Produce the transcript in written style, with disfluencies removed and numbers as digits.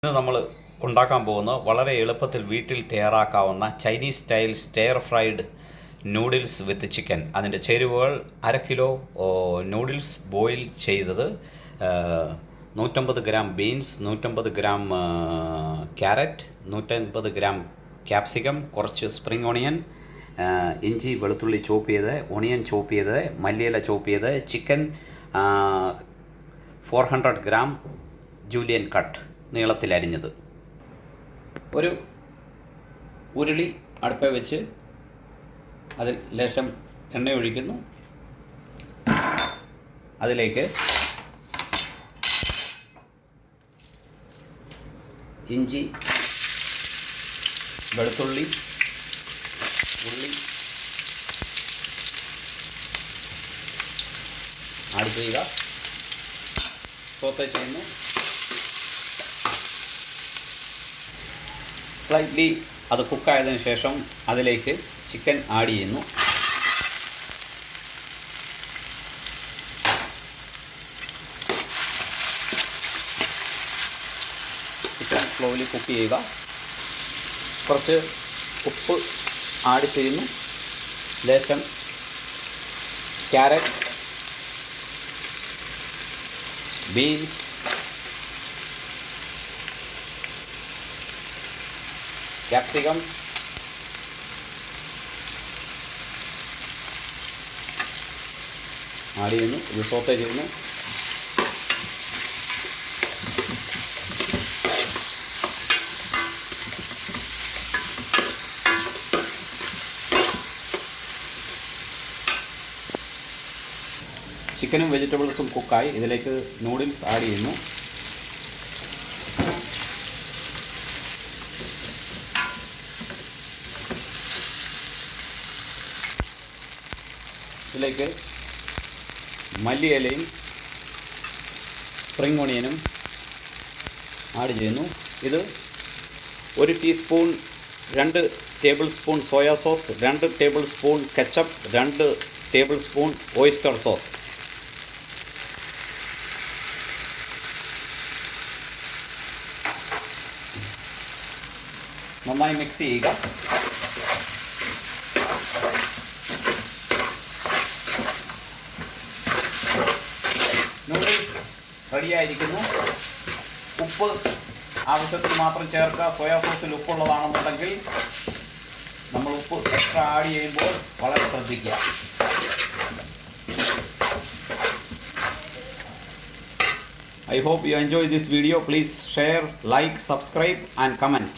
ഇന്ന് നമ്മൾ ഉണ്ടാക്കാൻ പോകുന്ന വളരെ എളുപ്പത്തിൽ വീട്ടിൽ തയ്യാറാക്കാവുന്ന Chinese style stir fried noodles with chicken. അതിൻ്റെ ചേരുവകൾ: 1/2 കിലോ നൂഡിൽസ് ബോയിൽ ചെയ്തത്, 150 gram beans, 150 gram carrot, 150 gram capsicum, കുറച്ച് സ്പ്രിംഗ് ഓണിയൻ, ഇഞ്ചി വെളുത്തുള്ളി ചോപ്പ് ചെയ്ത്, ഓണിയൻ ചോപ്പ് ചെയ്ത്, മല്ലിയില ചോപ്പ് ചെയ്ത്, ചിക്കൻ 400 ഗ്രാം ജൂലിയൻ കട്ട് നീളത്തിലരിഞ്ഞത്. ഒരു ഉരുളി അടുപ്പ വെച്ച് അതിൽ ലേശം എണ്ണ ഒഴിക്കുന്നു. അതിലേക്ക് ഇഞ്ചി, വെളുത്തുള്ളി, ഉള്ളി ആഡ് ചെയ്യുക. സോത്തെ ചെയ്യുന്നു. സ്ലൈറ്റ്ലി അത് കുക്കായതിനു ശേഷം അതിലേക്ക് ചിക്കൻ ആഡ് ചെയ്യുന്നു. ചിക്കൻ സ്ലോലി കുക്ക് ചെയ്യുക. കുറച്ച് ഉപ്പ് ആഡ് ചെയ്യുന്നു. ലേശം ക്യാരറ്റ്, ബീൻസ്, ക്യാപ്സിക്കം, ആഡ് ചെയ്യുന്നു. ഇത് സോത്തെ ചെയ്യുന്നു. ചിക്കനും വെജിറ്റബിൾസും കുക്കായി ഇതിലേക്ക് നൂഡിൽസ് ആഡ് ചെയ്യുന്നു. ഇതിലേക്ക് മല്ലിയിലയും സ്പ്രിംഗ് ഓണിയനും ആഡ് ചെയ്യുന്നു. ഇത് 1 teaspoon, 2 table spoon soya sauce, 2 table spoon ketchup, 2 table spoon oyster sauce. നന്നായി മിക്സ് ചെയ്യുക. നൂഡിൽസ് റെഡിയായിരിക്കുന്നു. ഉപ്പ് ആവശ്യത്തിന് മാത്രം ചേർക്കുക. സോയാ സോസിൽ ഉപ്പുള്ളതാണെന്നുണ്ടെങ്കിൽ നമ്മൾ ഉപ്പ് എക്സ്ട്രാ ആഡ് ചെയ്യുമ്പോൾ വളരെ ശ്രദ്ധിക്കുക. I hope you enjoy this video. Please share, like, subscribe and comment.